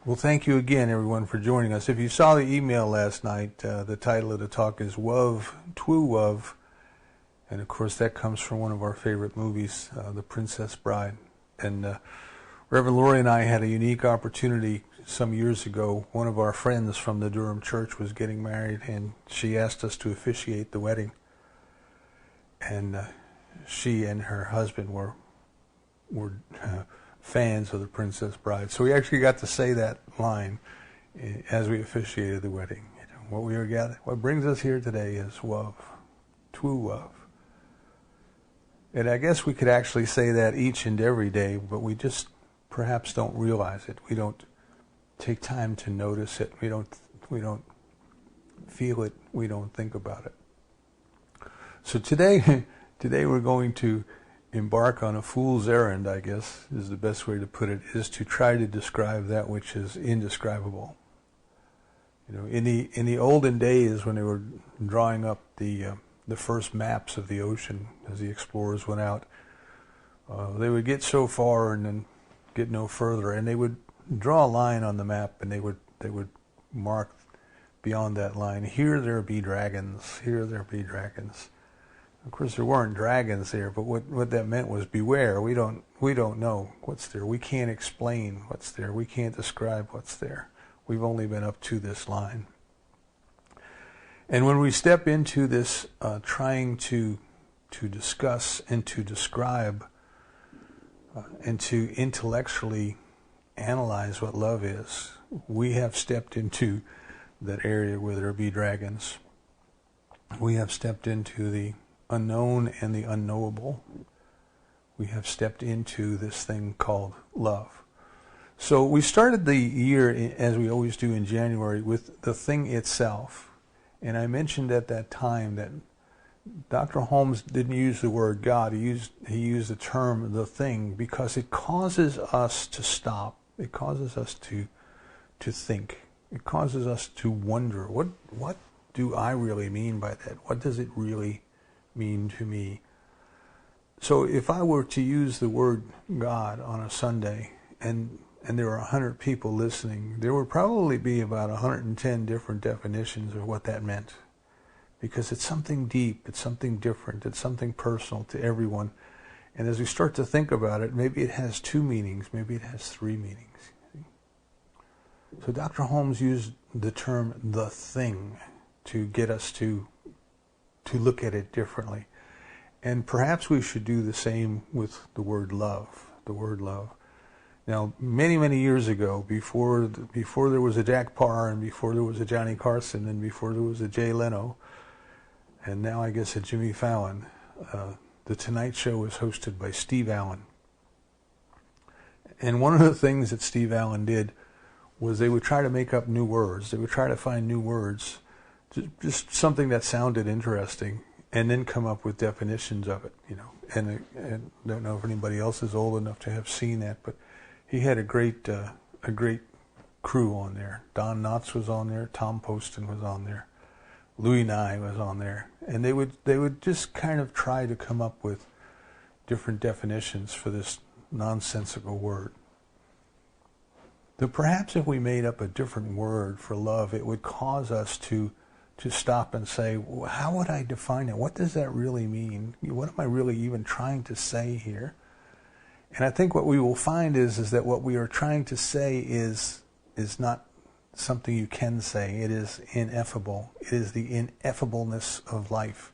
Well, thank you again, everyone, for joining us. If you saw the email last night, the title of the talk is Wuv Twoo Wuv. And, of course, that comes from one of our favorite movies, The Princess Bride. And Reverend Lori and I had a unique opportunity some years ago. One of our friends from the Durham church was getting married, and she asked us to officiate the wedding. And she and her husband were fans of The Princess Bride. So we actually got to say that line as we officiated the wedding. What brings us here today is Wuv Twoo Wuv. And I guess we could actually say that each and every day, but we just perhaps don't realize it. We don't take time to notice it. We don't feel it. We don't think about it. So today we're going to embark on a fool's errand, I guess is the best way to put it, is to try to describe that which is indescribable. You know, in the olden days when they were drawing up the first maps of the ocean as the explorers went out, they would get so far and then get no further, and they would draw a line on the map, and they would mark beyond that line, here there be dragons, here there be dragons. Of course, there weren't dragons there, but what that meant was beware. We don't know what's there. We can't explain what's there. We can't describe what's there. We've only been up to this line. And when we step into this trying to discuss and to describe and to intellectually analyze what love is, we have stepped into that area where there be dragons. We have stepped into the unknown and the unknowable. We have stepped into this thing called love. So we started the year, as we always do in January, with the thing itself. And I mentioned at that time that Dr. Holmes didn't use the word God. He used the term the thing because it causes us to stop. It causes us to think. It causes us to wonder, what do I really mean by that? What does it really mean to me? So if I were to use the word God on a Sunday and there were 100 people listening, there would probably be about 110 different definitions of what that meant, because it's something deep, it's something different, it's something personal to everyone. And as we start to think about it, maybe it has two meanings, maybe it has three meanings. So Dr. Holmes used the term the thing to get us to look at it differently. And perhaps we should do the same with the word love, Now, many, many years ago, before there was a Jack Parr, and before there was a Johnny Carson, and before there was a Jay Leno, and now I guess a Jimmy Fallon, The Tonight Show was hosted by Steve Allen. And one of the things that Steve Allen did was they would try to make up new words. They would try to find new words, just something that sounded interesting, and then come up with definitions of it, you know. And I don't know if anybody else is old enough to have seen that, but he had a great crew on there. Don Knotts was on there. Tom Poston was on there. Louis Nye was on there, and they would just kind of try to come up with different definitions for this nonsensical word. But perhaps if we made up a different word for love, it would cause us to stop and say, well, how would I define it? What does that really mean? What am I really even trying to say here? And I think what we will find is that what we are trying to say is not something you can say. It is ineffable. It is the ineffableness of life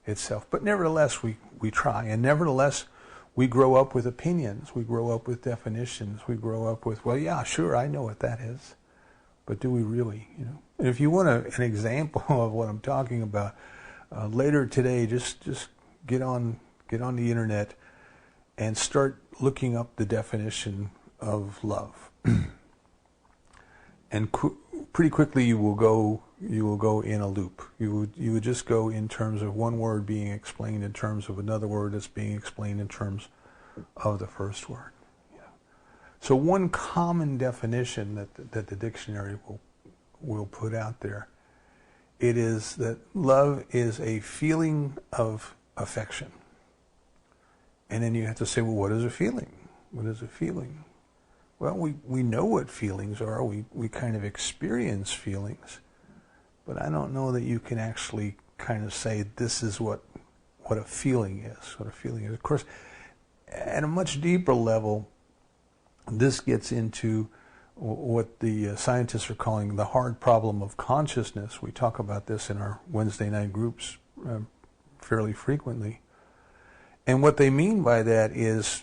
itself. But nevertheless, we try. And nevertheless, we grow up with opinions. We grow up with definitions. We grow up with, well, yeah, sure, I know what that is. But do we really, you know? And if you want an example of what I'm talking about, later today, just get on the internet and start looking up the definition of love. And pretty quickly you will go in a loop. You would just go in terms of one word being explained in terms of another word that's being explained in terms of the first word. Yeah. So one common definition that the dictionary will put out there, it is that love is a feeling of affection. And then you have to say, well, what is a feeling? What is a feeling? Well, we know what feelings are. We kind of experience feelings. But I don't know that you can actually kind of say this is what a feeling is. What a feeling is. Of course, at a much deeper level, this gets into what the scientists are calling the hard problem of consciousness. We talk about this in our Wednesday night groups fairly frequently. And what they mean by that is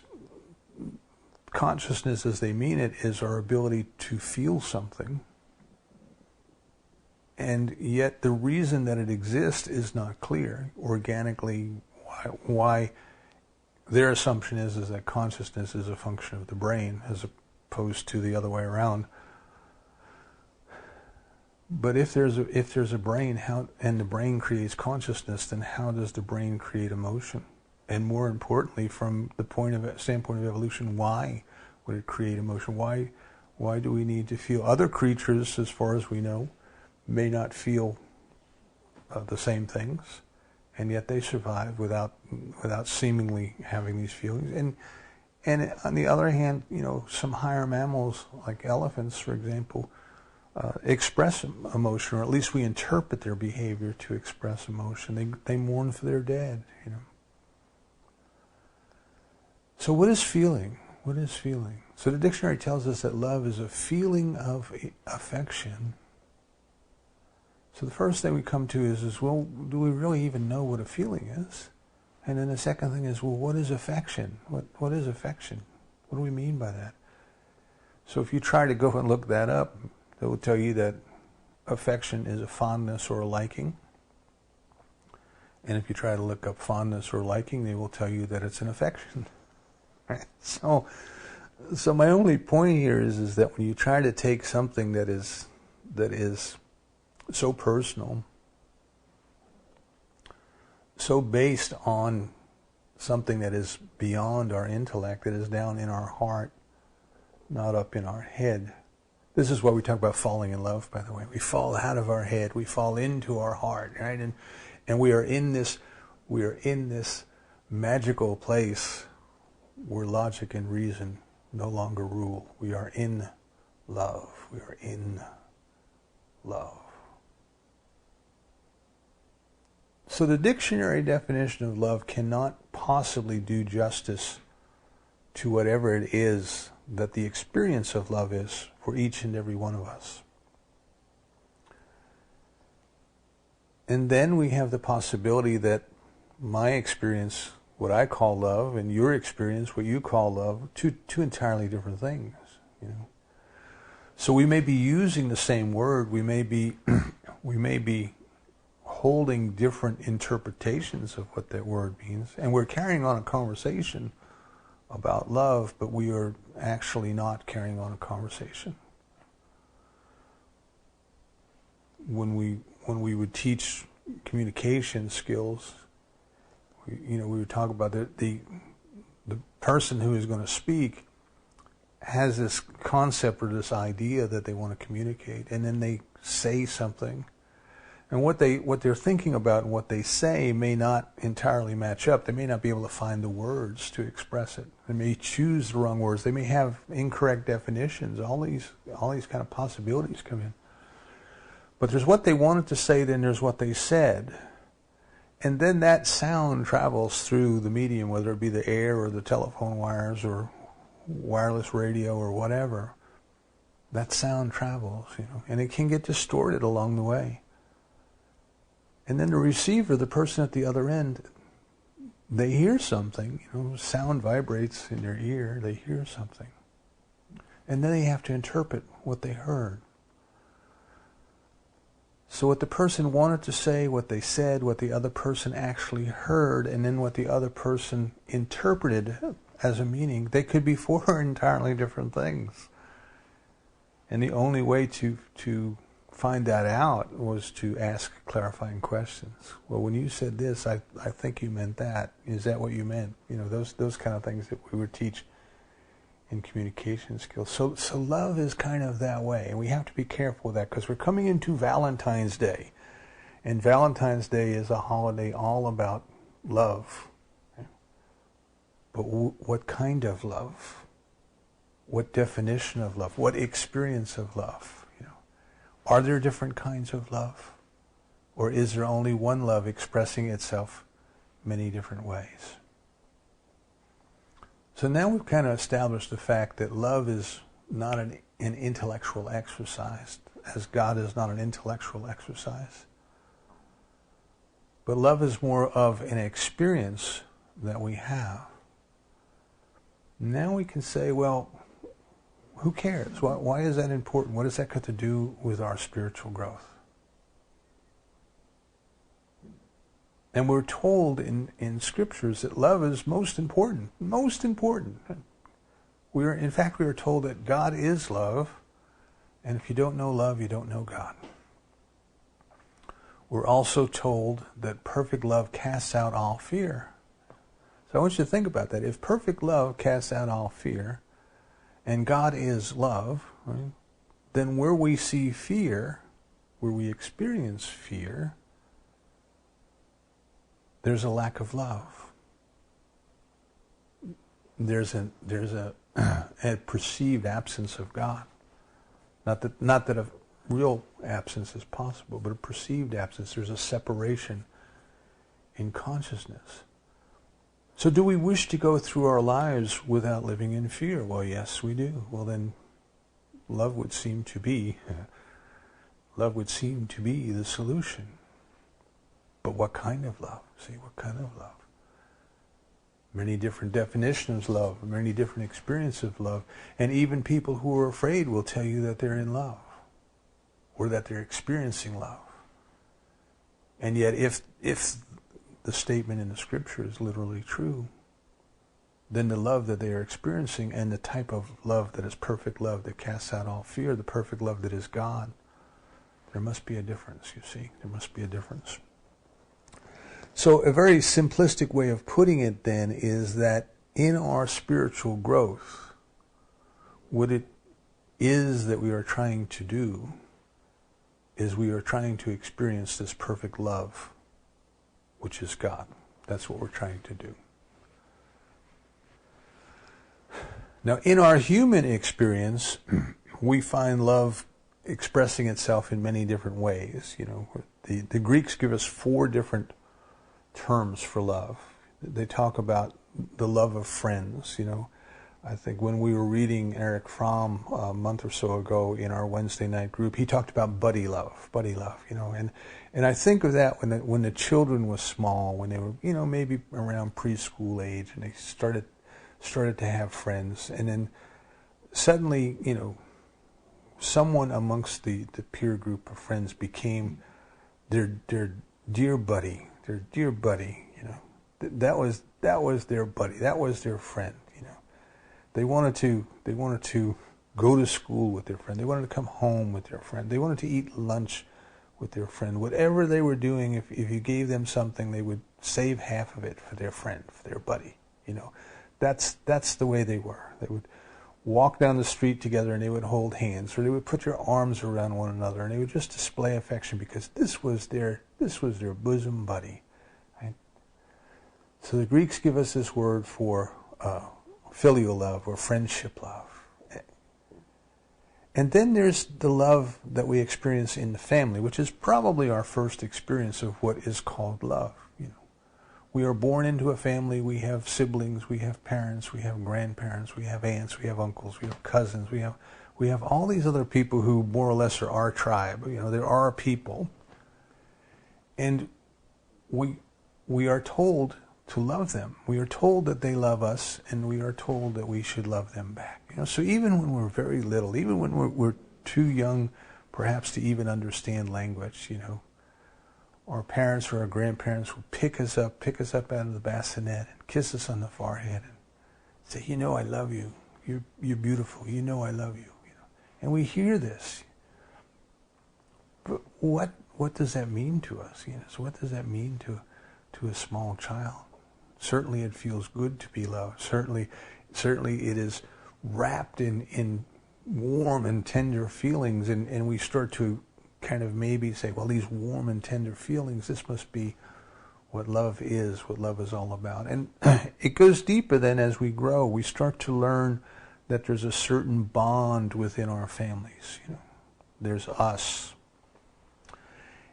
consciousness, as they mean it, is our ability to feel something. And yet the reason that it exists is not clear. Organically, why their assumption is that consciousness is a function of the brain as opposed to the other way around. But if there's a brain, and the brain creates consciousness, then how does the brain create emotion? And more importantly, from the standpoint of evolution, why would it create emotion? Why do we need to feel? Other creatures, as far as we know, may not feel the same things, and yet they survive without seemingly having these feelings. And on the other hand, some higher mammals, like elephants, for example, express emotion, or at least we interpret their behavior to express emotion. They mourn for their dead. So what is feeling? What is feeling? So the dictionary tells us that love is a feeling of affection. So the first thing we come to is, well, do we really even know what a feeling is? And then the second thing is, well, what is affection? What is affection? What do we mean by that? So if you try to go and look that up, it will tell you that affection is a fondness or a liking. And if you try to look up fondness or liking, they will tell you that it's an affection. Right? So my only point here is that when you try to take something that is so personal, so based on something that is beyond our intellect, that is down in our heart, not up in our head. This is why we talk about falling in love, by the way. We fall out of our head, we fall into our heart, right? And we are in this magical place where logic and reason no longer rule. We are in love. We are in love. So the dictionary definition of love cannot possibly do justice to whatever it is that the experience of love is for each and every one of us. And then we have the possibility that my experience, what I call love, and your experience, what you call love, two entirely different things. So we may be using the same word, we may be holding different interpretations of what that word means, and we're carrying on a conversation about love, but we are actually not carrying on a conversation. When we would teach communication skills, we would talk about the person who is going to speak has this concept or this idea that they want to communicate, and then they say something. And what they're thinking about and what they say may not entirely match up. They may not be able to find the words to express it. They may choose the wrong words. They may have incorrect definitions. All these kind of possibilities come in. But there's what they wanted to say, then there's what they said. And then that sound travels through the medium, whether it be the air or the telephone wires or wireless radio or whatever. That sound travels, and it can get distorted along the way. And then the receiver, the person at the other end, they hear something. Sound vibrates in their ear. They hear something. And then they have to interpret what they heard. So what the person wanted to say, what they said, what the other person actually heard, and then what the other person interpreted as a meaning, they could be four entirely different things. And the only way to find that out was to ask clarifying questions. Well, when you said this, I think you meant that. Is that what you meant? Those kind of things that we would teach in communication skills. So love is kind of that way, and we have to be careful with that because we're coming into Valentine's Day, and Valentine's Day is a holiday all about love. But what kind of love? what definition of love, what experience of love. Are there different kinds of love? Or is there only one love expressing itself many different ways? So now we've kind of established the fact that love is not an intellectual exercise, as God is not an intellectual exercise. But love is more of an experience that we have. Now we can say, well, who cares? Why is that important? What does that got to do with our spiritual growth? And we're told in scriptures that love is most important. Most important. In fact, we are told that God is love, and if you don't know love, you don't know God. We're also told that perfect love casts out all fear. So I want you to think about that. If perfect love casts out all fear, and God is love, right, then where we see fear, where we experience fear, there's a lack of love. There's a perceived absence of God. Not that a real absence is possible, but a perceived absence. There's a separation in consciousness. So do we wish to go through our lives without living in fear? Well, yes, we do. Well, then love would seem to be the solution. But what kind of love? See, what kind of love? Many different definitions of love, many different experiences of love, and even people who are afraid will tell you that they're in love, or that they're experiencing love. And yet, if the statement in the scripture is literally true, then the love that they are experiencing and the type of love that is perfect love that casts out all fear, the perfect love that is God, there must be a difference, you see. There must be a difference. So a very simplistic way of putting it then is that in our spiritual growth, what it is that we are trying to do is we are trying to experience this perfect love, which is God. That's what we're trying to do. Now, in our human experience, we find love expressing itself in many different ways. The Greeks give us 4 different terms for love. They talk about the love of friends. I think when we were reading Eric Fromm a month or so ago in our Wednesday night group, he talked about buddy love, and I think of that when the children were small, when they were, maybe around preschool age, and they started to have friends, and then suddenly, someone amongst the peer group of friends became their dear buddy. Their dear buddy, that was their buddy. That was their friend. They wanted to go to school with their friend. They wanted to come home with their friend. They wanted to eat lunch with their friend. Whatever they were doing, if you gave them something, they would save half of it for their friend, for their buddy. That's the way they were. They would walk down the street together and they would hold hands, or they would put their arms around one another, and they would just display affection because this was their bosom buddy. Right? So the Greeks give us this word for filial love or friendship love. And then there's the love that we experience in the family, which is probably our first experience of what is called love. We are born into a family, we have siblings, we have parents, we have grandparents, we have aunts, we have uncles, we have cousins, we have all these other people who more or less are our tribe. There are people. And we are told to love them. We are told that they love us, and we are told that we should love them back. So even when we're very little, even when we're too young perhaps to even understand language, our parents or our grandparents will pick us up out of the bassinet and kiss us on the forehead and say, I love you. You're beautiful. I love you. And we hear this. But what does that mean to us? So what does that mean to a small child? Certainly it feels good to be loved. Certainly it is wrapped in warm and tender feelings, and we start to kind of maybe say, well, these warm and tender feelings, this must be what love is all about. And it goes deeper then as we grow. We start to learn that there's a certain bond within our families. You know, there's us,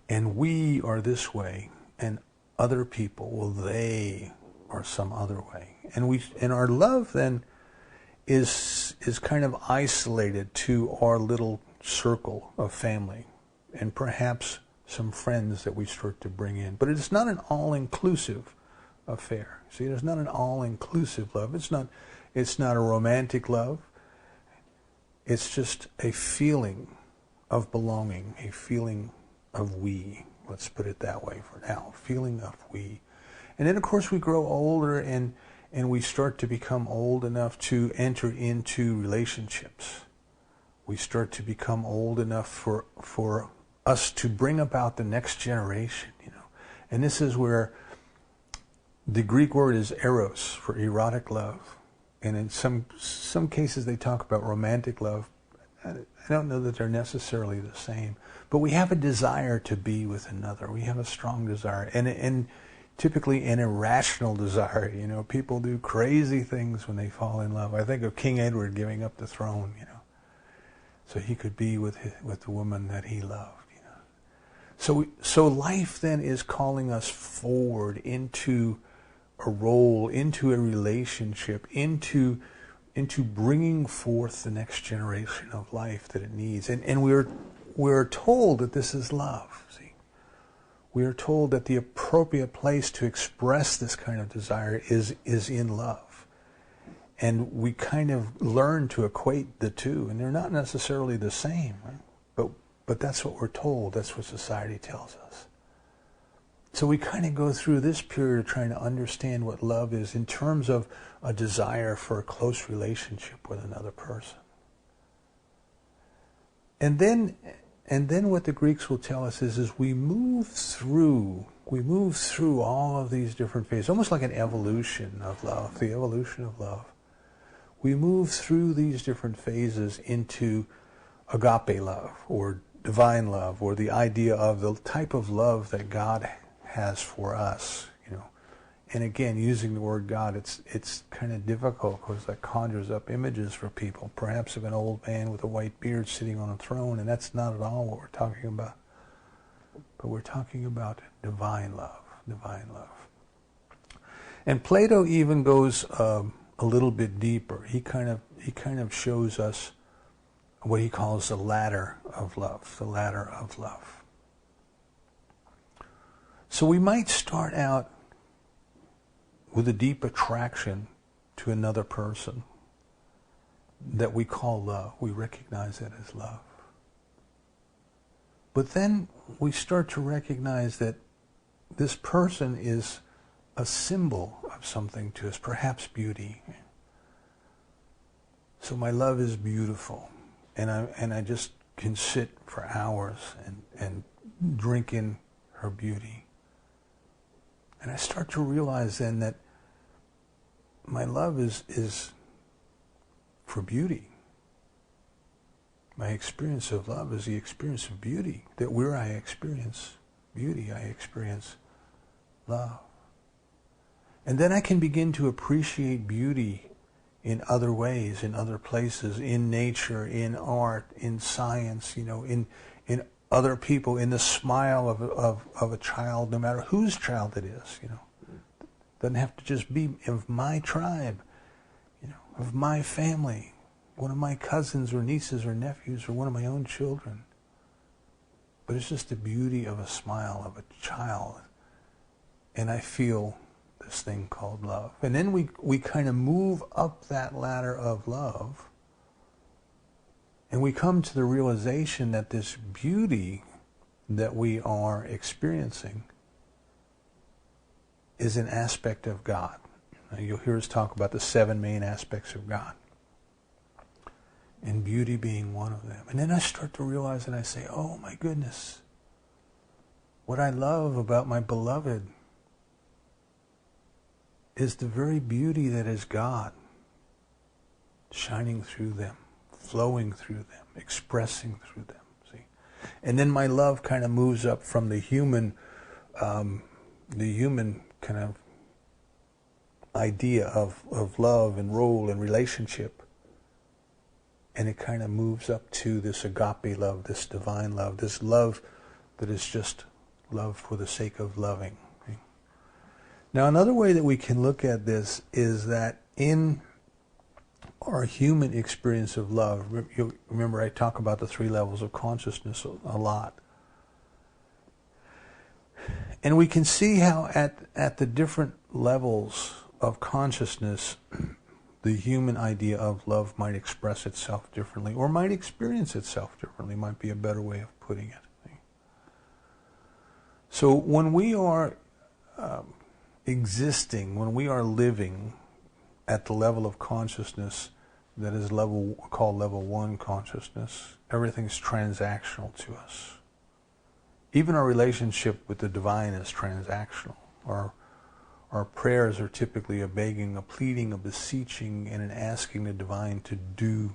and we are this way, and other people, well, they are some other way, and our love then is kind of isolated to our little circle of family, and perhaps some friends that we start to bring in. But it's not an all-inclusive affair. See, there's not an all-inclusive love. It's not a romantic love. It's just a feeling of belonging, a feeling of we. Let's put it that way for now. Feeling of we. And then, of course, we grow older, and we start to become old enough to enter into relationships. We start to become old enough for us to bring about the next generation, you know. And this is where the Greek word is eros, for erotic love. And in some cases they talk about romantic love. I don't know that they're necessarily the same. But we have a desire to be with another. We have a strong desire. And typically an irrational desire. You know, people do crazy things when they fall in love. I think of King Edward giving up the throne, you know, so he could be with the woman that he loved. So life then is calling us forward into a role, into a relationship, into bringing forth the next generation of life that it needs. And we're told that this is love, see. We are told that the appropriate place to express this kind of desire is in love. And we kind of learn to equate the two, and they're not necessarily the same, right? But that's what we're told. That's what society tells us. So we kind of go through this period of trying to understand what love is in terms of a desire for a close relationship with another person. And then what the Greeks will tell us is we move through all of these different phases, almost like an evolution of love, the evolution of love. We move through these different phases into agape love, or divine love, or the idea of the type of love that God has for us, you know. And again, using the word God, it's kind of difficult because that conjures up images for people, perhaps of an old man with a white beard sitting on a throne, and that's not at all what we're talking about. But we're talking about divine love, divine love. And Plato even goes a little bit deeper. He kind of shows us what he calls the ladder of love, the ladder of love. So we might start out with a deep attraction to another person that we call love. We recognize it as love. But then we start to recognize that this person is a symbol of something to us, perhaps beauty. So my love is beautiful. And I just can sit for hours and drink in her beauty. And I start to realize then that my love is for beauty. My experience of love is the experience of beauty. That where I experience beauty, I experience love. And then I can begin to appreciate beauty in other ways, in other places, in nature, in art, in science, you know, in other people, in the smile of a child, no matter whose child it is, you know. Doesn't have to just be of my tribe, you know, of my family, one of my cousins or nieces or nephews or one of my own children. But it's just the beauty of a smile of a child. And I feel this thing called love. And then we kind of move up that ladder of love, and we come to the realization that this beauty that we are experiencing is an aspect of God. Now, you'll hear us talk about the 7 main aspects of God, and beauty being one of them. And then I start to realize, and I say, oh my goodness, what I love about my beloved is the very beauty that is God, shining through them, flowing through them, expressing through them. See, and then my love kind of moves up from the human kind of idea of love and role and relationship and it kind of moves up to this agape love, this divine love, this love that is just love for the sake of loving. Okay? Now, another way that we can look at this is that in our human experience of love, you remember I talk about the 3 levels of consciousness a lot. And we can see how at the different levels of consciousness, the human idea of love might express itself differently, or might experience itself differently, might be a better way of putting it. So when we are existing, when we are living at the level of consciousness that is called level 1 consciousness, everything's transactional to us. Even our relationship with the divine is transactional. Our prayers are typically a begging, a pleading, a beseeching, and an asking the divine to do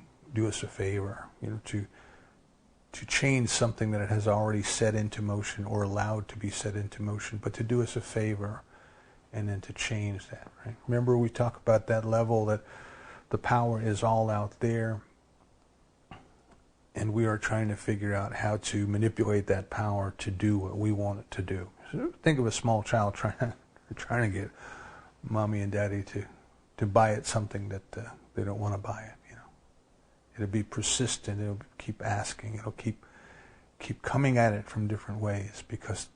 us a favor, to change something that it has already set into motion or allowed to be set into motion, but to do us a favor and then to change that. Right? Remember, we talk about that level that the power is all out there, and we are trying to figure out how to manipulate that power to do what we want it to do. So think of a small child trying to get mommy and daddy to buy it something that they don't want to buy it. It'll be persistent. It'll keep asking. It'll keep coming at it from different ways, because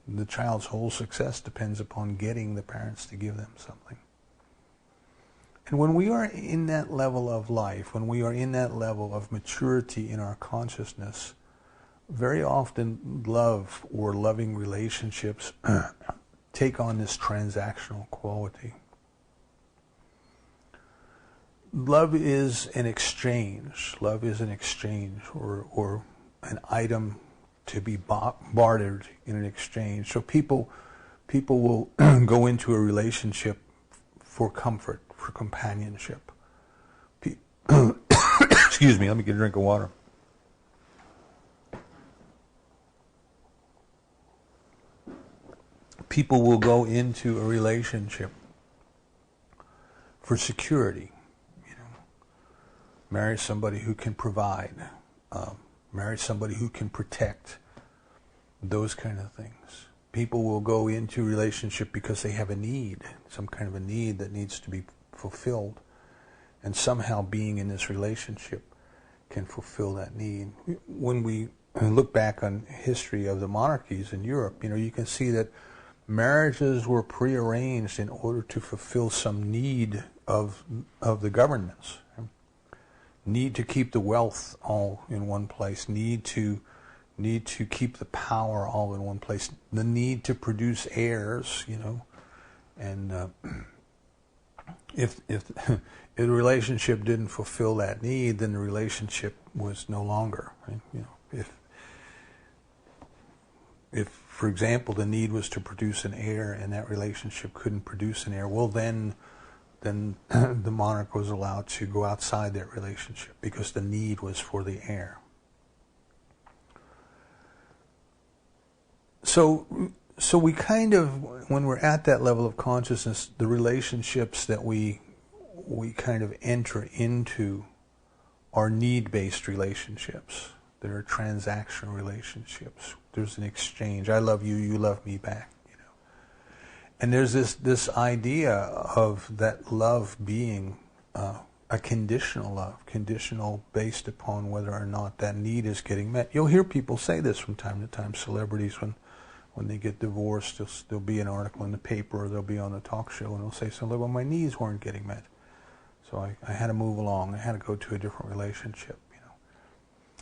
the child's whole success depends upon getting the parents to give them something. And when we are in that level of life, when we are in that level of maturity in our consciousness, very often love or loving relationships take on this transactional quality. Love is an exchange. Love is an exchange, or an item to be bartered in an exchange. So people will go into a relationship for comfort, for companionship. Excuse me, let me get a drink of water. People will go into a relationship for security. Marry somebody who can provide, marry somebody who can protect, those kind of things. People will go into a relationship because they have a need, some kind of a need that needs to be fulfilled, and somehow being in this relationship can fulfill that need. When we look back on history of the monarchies in Europe, you can see that marriages were prearranged in order to fulfill some need of the governments. Need to keep the wealth all in one place, need to keep the power all in one place, the need to produce heirs, and if the relationship didn't fulfill that need, then the relationship was no longer. Right? If, for example, the need was to produce an heir and that relationship couldn't produce an heir, well then the monarch was allowed to go outside that relationship because the need was for the heir. So we kind of, when we're at that level of consciousness, the relationships that we kind of enter into are need-based relationships. They're transactional relationships. There's an exchange. I love you, you love me back. And there's this idea of that love being a conditional love, conditional based upon whether or not that need is getting met. You'll hear people say this from time to time, celebrities, when they get divorced, there'll be an article in the paper, or they'll be on a talk show, and they'll say something like, well, my needs weren't getting met, so I had to move along, I had to go to a different relationship.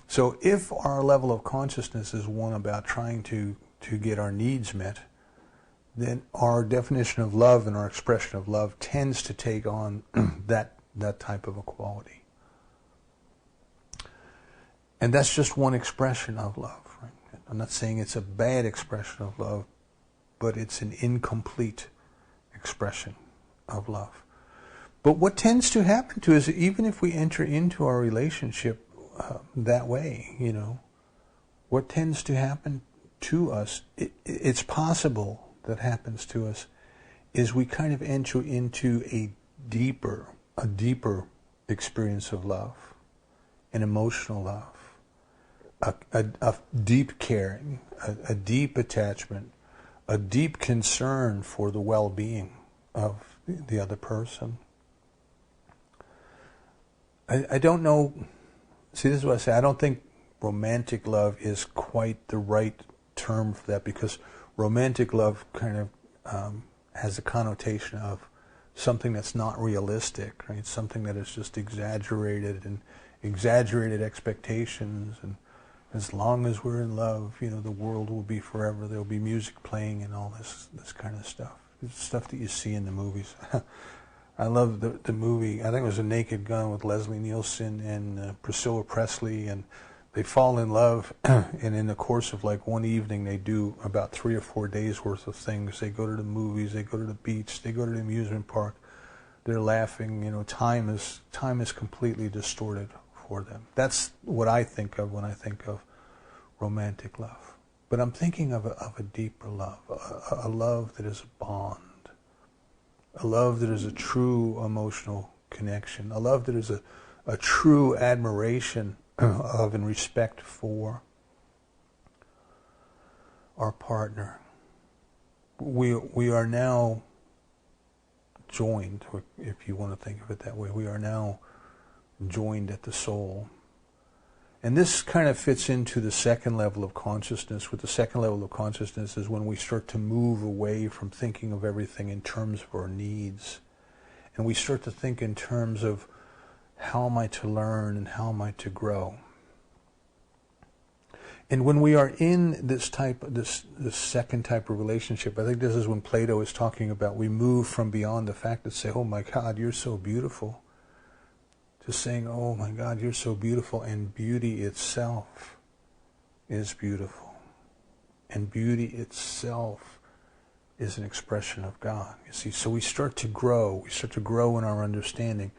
So if our level of consciousness is one about trying to get our needs met, then our definition of love and our expression of love tends to take on that type of a quality. And that's just one expression of love. Right? I'm not saying it's a bad expression of love, but it's an incomplete expression of love. But what tends to happen to us, even if we enter into our relationship that way, what tends to happen to us, it's possible that happens to us, is we kind of enter into a deeper experience of love. an emotional love, a deep caring, a deep attachment, a deep concern for the well-being of the other person. I don't know, see, this is what I say, I don't think romantic love is quite the right term for that, because romantic love kind of has a connotation of something that's not realistic, right? Something that is just exaggerated and exaggerated expectations, and as long as we're in love, you know, the world will be forever. There'll be music playing and all this kind of stuff. It's stuff that you see in the movies. I love the movie, I think it was A Naked Gun with Leslie Nielsen and Priscilla Presley, and they fall in love, and in the course of like one evening they do about 3 or 4 days worth of things. They go to the movies, they go to the beach, they go to the amusement park, they're laughing, you know, time is completely distorted for them. That's what I think of when I think of romantic love. But I'm thinking of a deeper love, a love that is a bond, a love that is a true emotional connection, a love that is a true admiration of and respect for our partner. We are now joined, if you want to think of it that way. We are now joined at the soul. And this kind of fits into the second level of consciousness. With the second level of consciousness is when we start to move away from thinking of everything in terms of our needs. And we start to think in terms of, how am I to learn and how am I to grow? And when we are in this second type of relationship, I think this is when Plato is talking about we move from beyond the fact to say, oh my God, you're so beautiful, to saying, oh my God, you're so beautiful, and beauty itself is beautiful. And beauty itself is an expression of God, you see. So we start to grow in our understanding.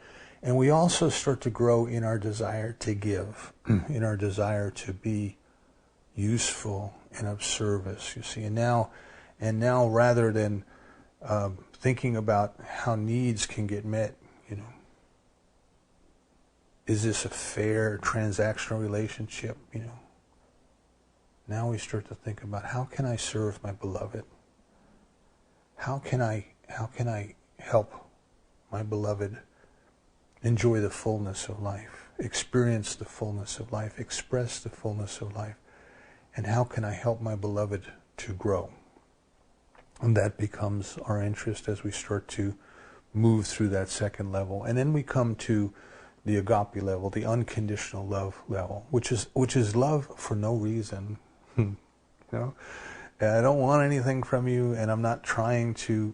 And we also start to grow in our desire to give, in our desire to be useful and of service, you see. And now rather than thinking about how needs can get met, you know, is this a fair transactional relationship, you know? Now we start to think about, how can I serve my beloved? How can I help my beloved enjoy the fullness of life, experience the fullness of life, express the fullness of life? And how can I help my beloved to grow? And that becomes our interest as we start to move through that second level. And then we come to the agape level, the unconditional love level, which is love for no reason. You know, I don't want anything from you, and I'm not trying to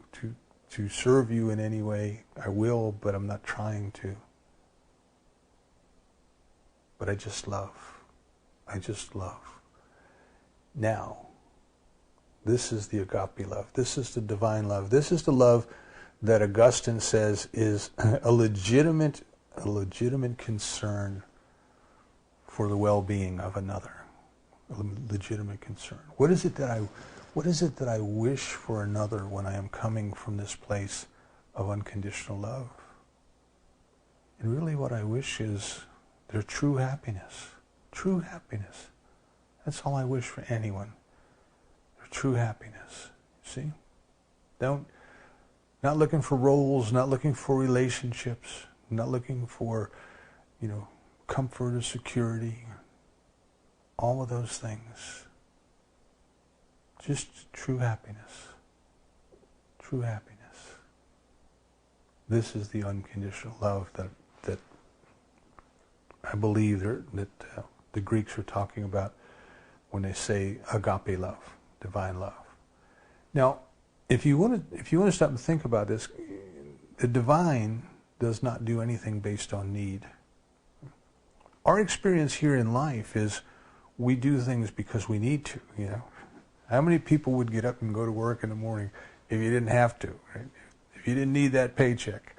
serve you in any way. I will, but I'm not trying to. But I just love. I just love. Now, this is the agape love. This is the divine love. This is the love that Augustine says is a legitimate concern for the well-being of another. A legitimate concern. What is it that I wish for another when I am coming from this place of unconditional love? And really what I wish is their true happiness. True happiness. That's all I wish for anyone. Their true happiness. See? Not looking for roles, not looking for relationships, not looking for, you know, comfort or security, all of those things. Just true happiness. True happiness. This is the unconditional love that I believe that the Greeks are talking about when they say agape love, divine love. Now, if you want to stop and think about this, the divine does not do anything based on need. Our experience here in life is we do things because we need to, you know. How many people would get up and go to work in the morning if you didn't have to, right? If you didn't need that paycheck?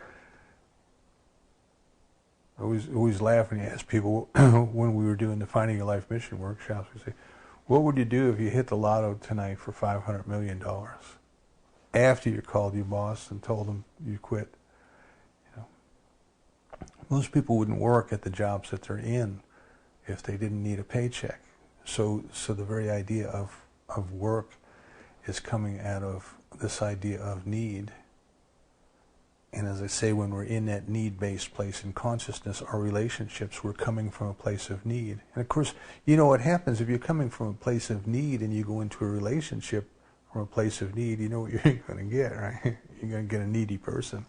I always laugh when you ask people when we were doing the Finding Your Life Mission workshops, we say, what would you do if you hit the lotto tonight for $500 million? After you called your boss and told them you quit. You know, most people wouldn't work at the jobs that they're in if they didn't need a paycheck. So the very idea of work is coming out of this idea of need. And as I say, when we're in that need-based place in consciousness, our relationships, we're coming from a place of need. And of course, you know what happens if you're coming from a place of need and you go into a relationship from a place of need, you know what you're going to get, right? You're going to get a needy person.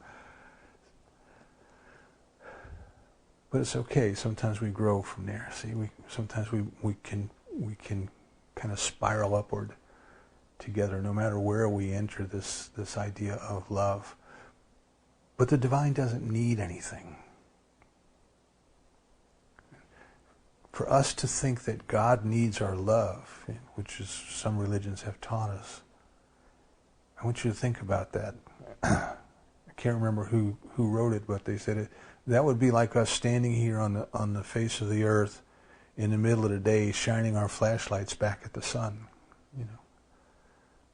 But it's okay. Sometimes we grow from there. See, sometimes we can kind of spiral upward together, no matter where we enter this idea of love. But the divine doesn't need anything. For us to think that God needs our love, which is some religions have taught us, I want you to think about that. I can't remember who wrote it, but they said that would be like us standing here on the face of the earth in the middle of the day, shining our flashlights back at the sun. You know,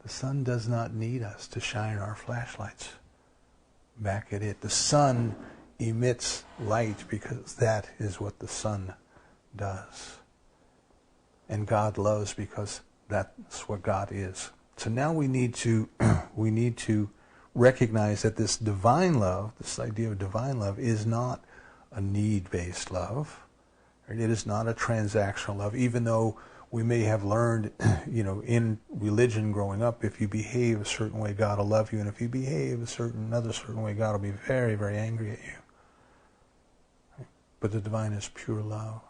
the sun does not need us to shine our flashlights back at it. The sun emits light because that is what the sun does. And God loves because that's what God is. So now we need to recognize that this divine love, this idea of divine love, is not a need-based love. It is not a transactional love, even though we may have learned, in religion growing up, if you behave a certain way, God will love you, and if you behave another certain way, God will be very, very angry at you. But the divine is pure love.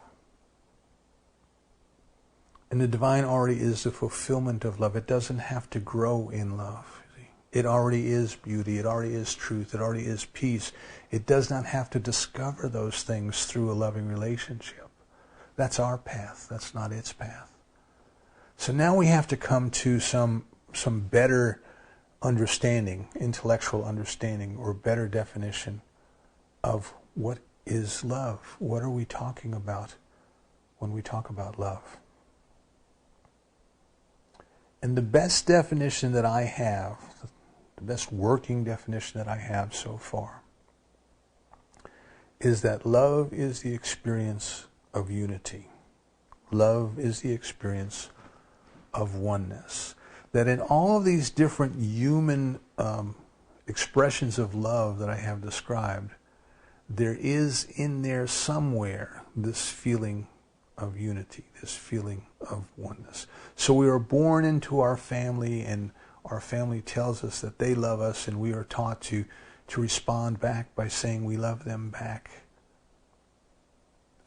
And the divine already is the fulfillment of love. It doesn't have to grow in love. It already is beauty. It already is truth. It already is peace. It does not have to discover those things through a loving relationship. That's our path. That's not its path. So now we have to come to some better understanding, intellectual understanding, or better definition of what is love. What are we talking about when we talk about love? And the best definition that I have, the best working definition that I have so far, is that love is the experience of unity. Love is the experience of oneness. That in all of these different human expressions of love that I have described, there is in there somewhere this feeling of unity, this feeling of oneness. So we are born into our family, and our family tells us that they love us, and we are taught to respond back by saying we love them back.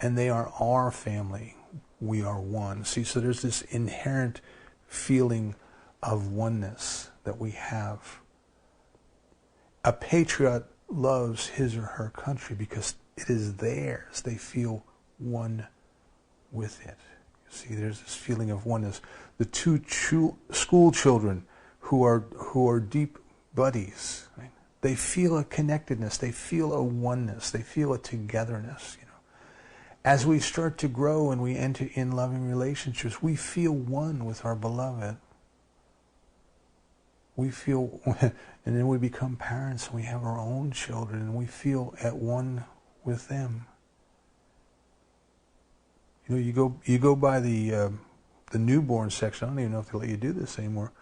And they are our family. We are one. See, so there's this inherent feeling of oneness that we have. A patriot loves his or her country because it is theirs. They feel one with it. You see, there's this feeling of oneness. The two school children who are deep buddies, right? They feel a connectedness. They feel a oneness. They feel a togetherness. As we start to grow and we enter in loving relationships, we feel one with our beloved. We feel, and then we become parents and we have our own children and we feel at one with them. You go by the newborn section. I don't even know if they let you do this anymore.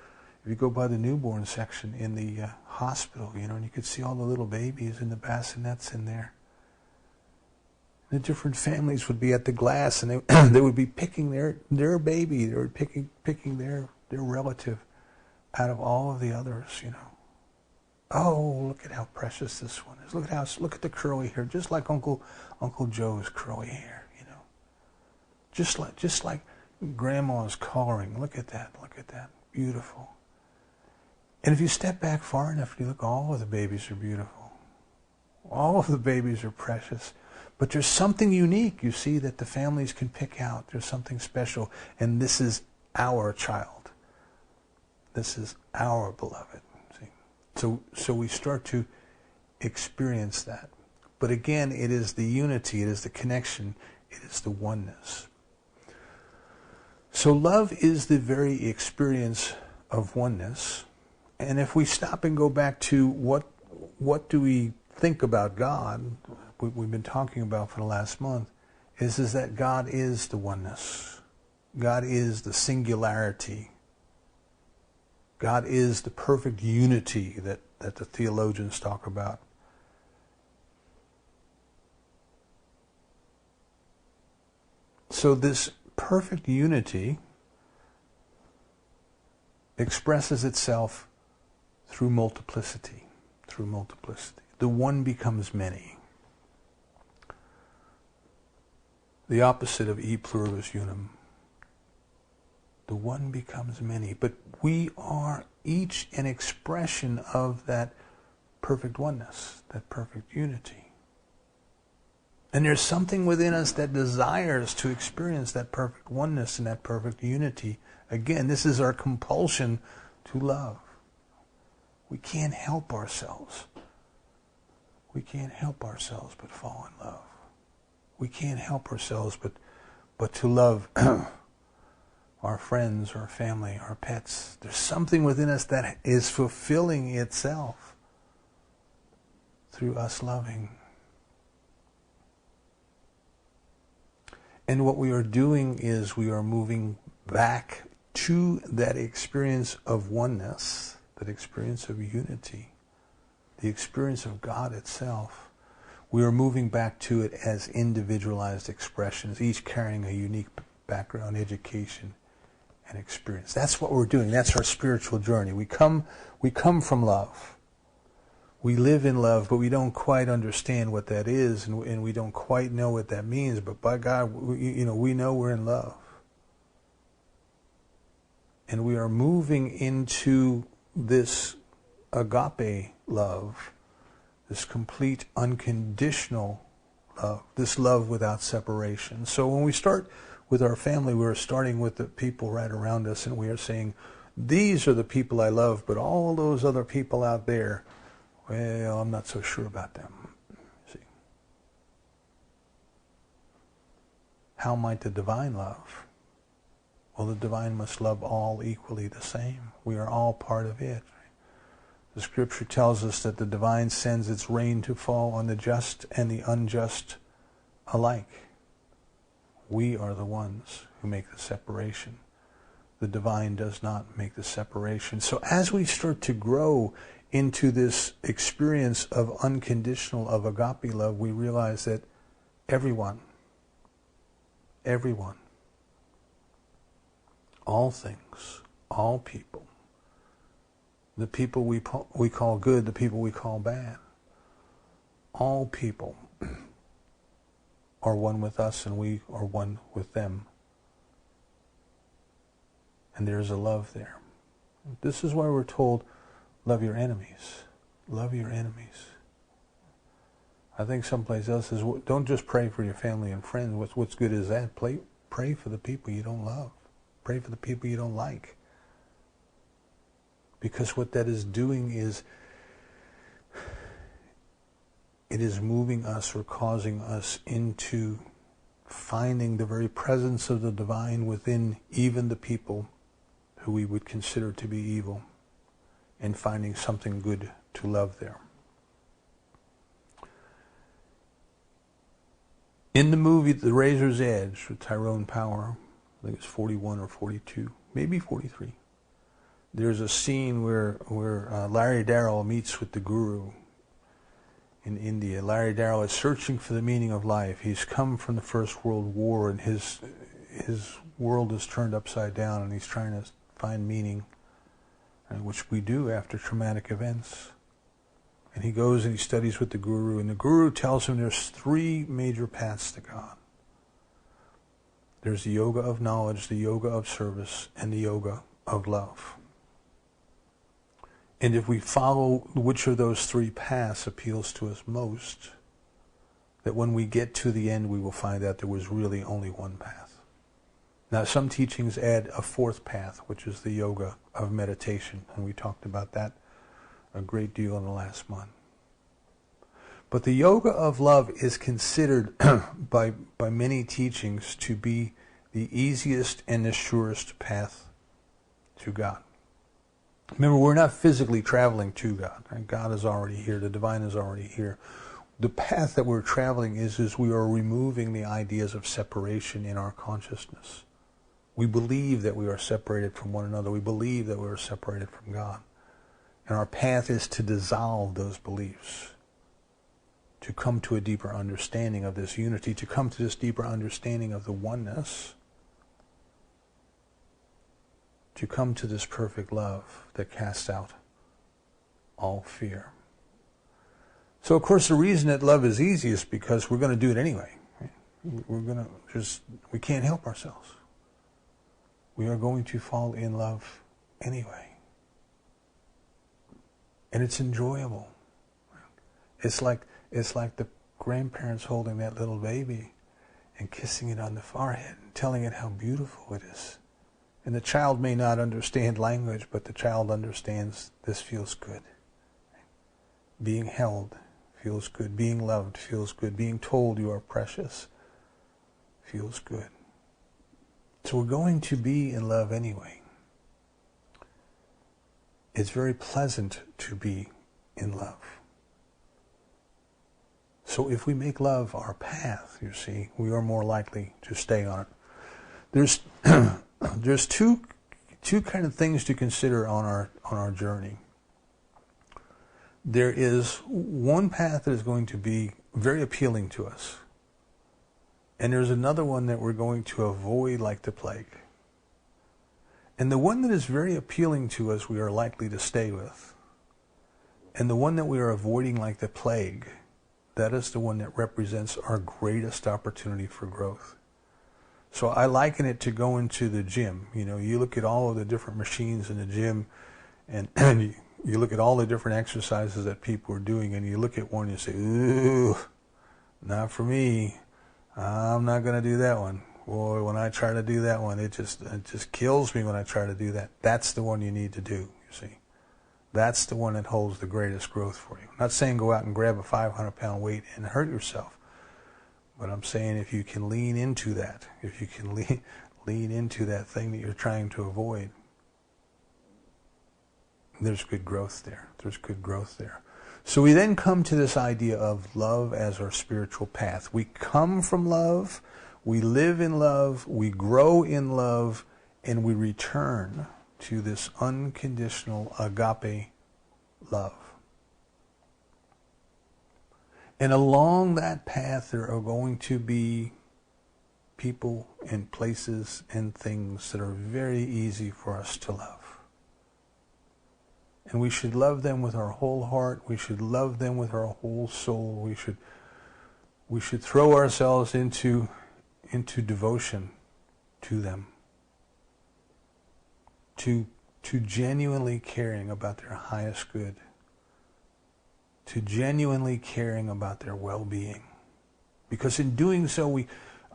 If you go by the newborn section in the hospital, and you could see all the little babies in the bassinets in there. The different families would be at the glass, and they would be picking their baby, they were picking their relative out of all of the others, Oh, look at how precious this one is. Look at the curly hair, just like Uncle Joe's curly hair, Just like Grandma's coloring. Look at that, beautiful. And if you step back far enough, you look, all of the babies are beautiful. All of the babies are precious. But there's something unique, you see, that the families can pick out. There's something special. And this is our child. This is our beloved. See? So we start to experience that. But again, it is the unity, it is the connection, it is the oneness. So love is the very experience of oneness. And if we stop and go back to what do we think about God, we've been talking about for the last month, is that God is the oneness. God is the singularity. God is the perfect unity that the theologians talk about. So this perfect unity expresses itself through multiplicity. Through multiplicity. The one becomes many. The opposite of e pluribus unum. The one becomes many. But we are each an expression of that perfect oneness, that perfect unity. And there's something within us that desires to experience that perfect oneness and that perfect unity. Again, this is our compulsion to love. We can't help ourselves. We can't help ourselves but fall in love. We can't help ourselves but to love our friends, our family, our pets. There's something within us that is fulfilling itself through us loving. And what we are doing is we are moving back to that experience of oneness, that experience of unity, the experience of God itself. We are moving back to it as individualized expressions, each carrying a unique background, education, and experience. That's what we're doing. That's our spiritual journey. We come from love. We live in love, but we don't quite understand what that is, and we don't quite know what that means. But by God, we know we're in love. And we are moving into this agape love, this complete unconditional love, this love without separation. So when we start with our family, we're starting with the people right around us, and we are saying, these are the people I love, but all those other people out there, well, I'm not so sure about them. See? How might the divine love? Well, the divine must love all equally the same. We are all part of it. The scripture tells us that the divine sends its rain to fall on the just and the unjust alike. We are the ones who make the separation. The divine does not make the separation. So as we start to grow into this experience of unconditional, of agape love, we realize that everyone, all things, all people, the people we call good, the people we call bad, all people are one with us and we are one with them. And there's a love there. This is why we're told, love your enemies. Love your enemies. I think someplace else says, don't just pray for your family and friends. What's good is that? Pray for the people you don't love. Pray for the people you don't like. Because what that is doing is, it is moving us or causing us into finding the very presence of the divine within even the people who we would consider to be evil, and finding something good to love there. In the movie The Razor's Edge with Tyrone Power, I think it's 41 or 42, maybe 43, there's a scene where Larry Darrell meets with the guru in India. Larry Darrell is searching for the meaning of life. He's come from the First World War, and his world is turned upside down, and he's trying to find meaning, which we do after traumatic events. And he goes and he studies with the guru, and the guru tells him there's three major paths to God. There's the yoga of knowledge, the yoga of service, and the yoga of love. And if we follow which of those three paths appeals to us most, that when we get to the end we will find out there was really only one path. Now some teachings add a fourth path, which is the yoga of meditation, and we talked about that a great deal in the last month. But the yoga of love is considered by many teachings to be the easiest and the surest path to God. Remember, we're not physically traveling to God. Right? God is already here. The divine is already here. the path that we're traveling is we are removing the ideas of separation in our consciousness. We believe that we are separated from one another. We believe that we are separated from God. And our path is to dissolve those beliefs, to come to a deeper understanding of this unity, to come to this deeper understanding of the oneness, to come to this perfect love that casts out all fear. So, of course, the reason that love is easy is because we're going to do it anyway. Right? We can't help ourselves. We are going to fall in love anyway. And it's enjoyable. It's like the grandparents holding that little baby and kissing it on the forehead and telling it how beautiful it is. And the child may not understand language, but the child understands this feels good. Being held feels good. Being loved feels good. Being told you are precious feels good. So we're going to be in love anyway. It's very pleasant to be in love. So if we make love our path, you see, we are more likely to stay on it. There's two kind of things to consider on our journey. There is one path that is going to be very appealing to us, and there's another one that we're going to avoid like the plague. And the one that is very appealing to us, we are likely to stay with. And the one that we are avoiding like the plague, that is the one that represents our greatest opportunity for growth. So I liken it to going to the gym. You know, you look at all of the different machines in the gym, and you look at all the different exercises that people are doing, and you look at one and you say, ooh, not for me. I'm not going to do that one. Boy, when I try to do that one, it just kills me when I try to do that. That's the one you need to do, you see. That's the one that holds the greatest growth for you. I'm not saying go out and grab a 500-pound weight and hurt yourself. But I'm saying if you can lean into that, if you can lean into that thing that you're trying to avoid, there's good growth there. There's good growth there. So we then come to this idea of love as our spiritual path. We come from love, we live in love, we grow in love, and we return to this unconditional agape love. And along that path there are going to be people and places and things that are very easy for us to love. And we should love them with our whole heart. We should love them with our whole soul. We should throw ourselves into devotion to them. To genuinely caring about their highest good. To genuinely caring about their well-being. Because in doing so,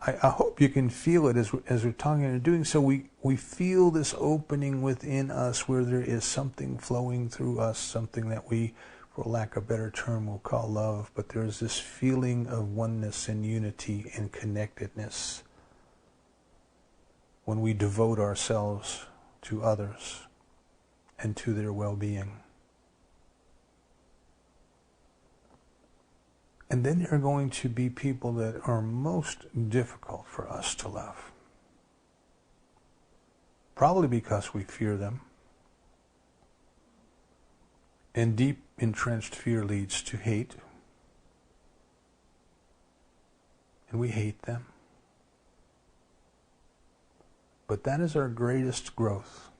I hope you can feel it as we're talking, and in doing so, we feel this opening within us where there is something flowing through us, something that we, for lack of a better term, will call love, but there's this feeling of oneness and unity and connectedness when we devote ourselves to others and to their well-being. And then there are going to be people that are most difficult for us to love. Probably because we fear them. And deep entrenched fear leads to hate. And we hate them. But that is our greatest growth.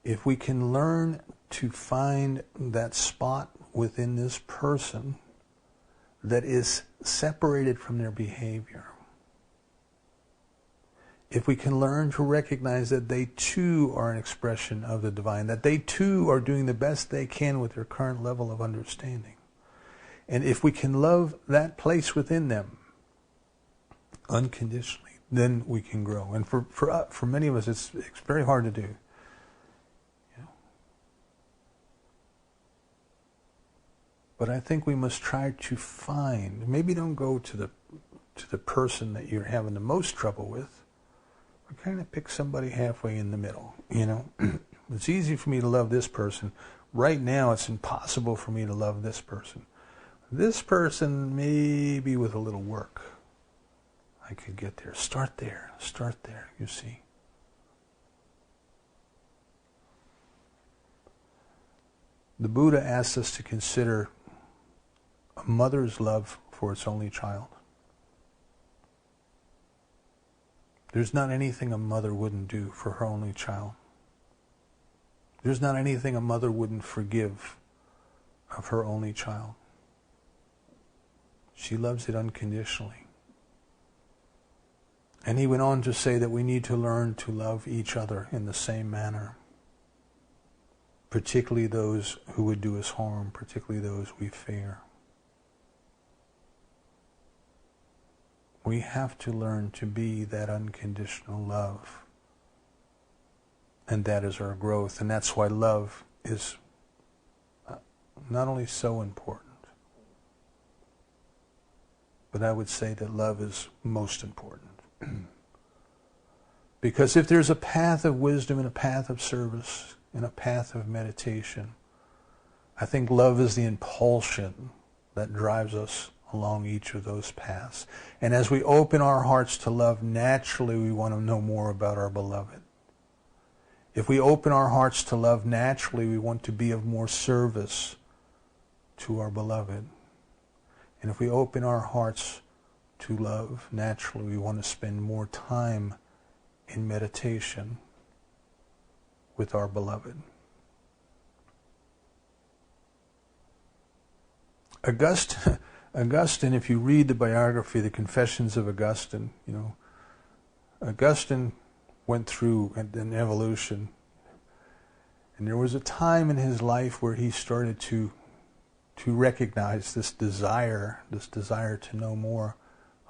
If we can learn to find that spot within this person that is separated from their behavior. If we can learn to recognize that they too are an expression of the divine, that they too are doing the best they can with their current level of understanding. And if we can love that place within them unconditionally, then we can grow. And for many of us, it's very hard to do. But I think we must try to find, maybe don't go to the person that you're having the most trouble with, but kind of pick somebody halfway in the middle, you know. It's easy for me to love this person. Right now it's impossible for me to love this person. This person, maybe with a little work, I could get there. Start there, you see. The Buddha asks us to consider a mother's love for its only child. There's not anything a mother wouldn't do for her only child. There's not anything a mother wouldn't forgive of her only child. She loves it unconditionally. And he went on to say that we need to learn to love each other in the same manner, particularly those who would do us harm, particularly those we fear. We have to learn to be that unconditional love. And that is our growth. And that's why love is not only so important, but I would say that love is most important. Because if there's a path of wisdom and a path of service and a path of meditation, I think love is the impulsion that drives us along each of those paths. And as we open our hearts to love, naturally we want to know more about our beloved. If we open our hearts to love, naturally we want to be of more service to our beloved. And if we open our hearts to love, naturally we want to spend more time in meditation with our beloved. Augustine, if you read the biography, the Confessions of Augustine, Augustine went through an evolution. And there was a time in his life where he started to recognize this desire to know more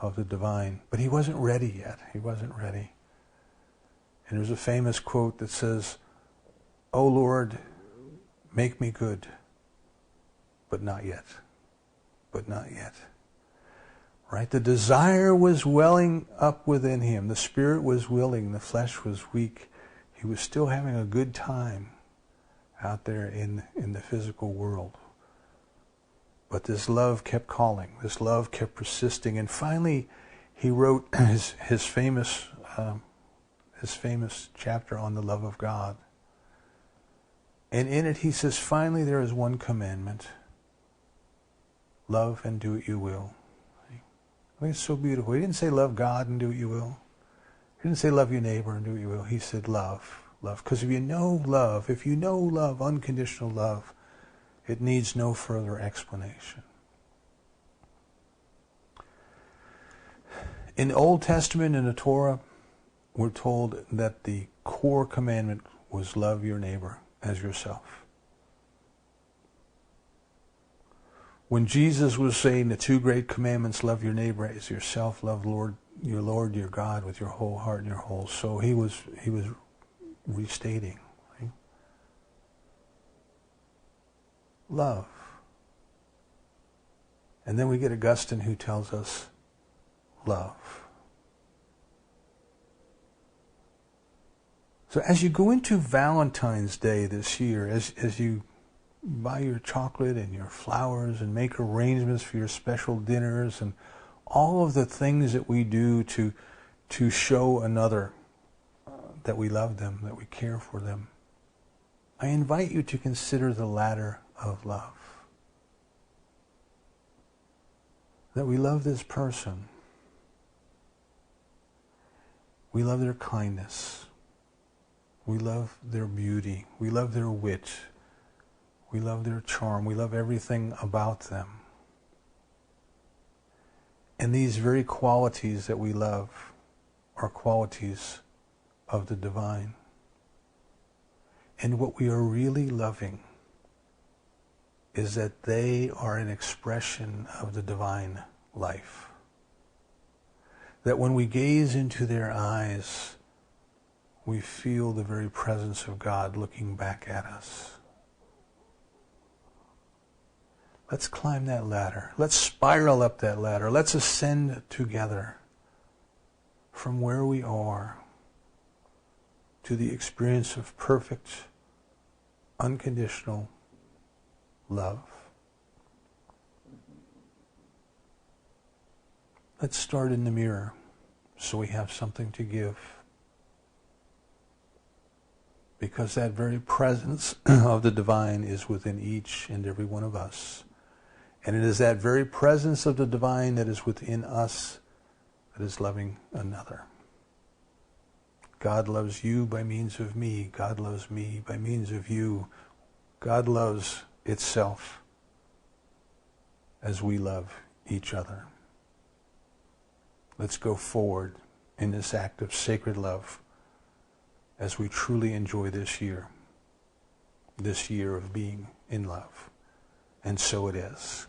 of the divine. But he wasn't ready yet. He wasn't ready. And there's a famous quote that says, "O Lord, make me good, but not yet. But not yet." Right? The desire was welling up within him. The spirit was willing. The flesh was weak. He was still having a good time out there in the physical world. But this love kept calling. This love kept persisting. And finally, he wrote his famous chapter on the love of God. And in it he says, finally there is one commandment. Love and do what you will. I think it's so beautiful. He didn't say love God and do what you will. He didn't say love your neighbor and do what you will. He said love. Love. Because if you know love, unconditional love, it needs no further explanation. In the Old Testament, in the Torah, we're told that the core commandment was love your neighbor as yourself. When Jesus was saying the two great commandments, love your neighbor as yourself, love Lord your God with your whole heart and your whole soul, he was restating, right? Love. And then we get Augustine who tells us love. So as you go into Valentine's Day this year, as you buy your chocolate and your flowers and make arrangements for your special dinners and all of the things that we do to show another that we love them, that we care for them, I invite you to consider the ladder of love. That we love this person. We love their kindness. We love their beauty. We love their wit. We love their charm. We love everything about them. And these very qualities that we love are qualities of the divine. And what we are really loving is that they are an expression of the divine life. That when we gaze into their eyes, we feel the very presence of God looking back at us. Let's climb that ladder. Let's spiral up that ladder. Let's ascend together from where we are to the experience of perfect, unconditional love. Let's start in the mirror so we have something to give. Because that very presence of the divine is within each and every one of us. And it is that very presence of the divine that is within us that is loving another. God loves you by means of me. God loves me by means of you. God loves itself as we love each other. Let's go forward in this act of sacred love as we truly enjoy this year of being in love. And so it is.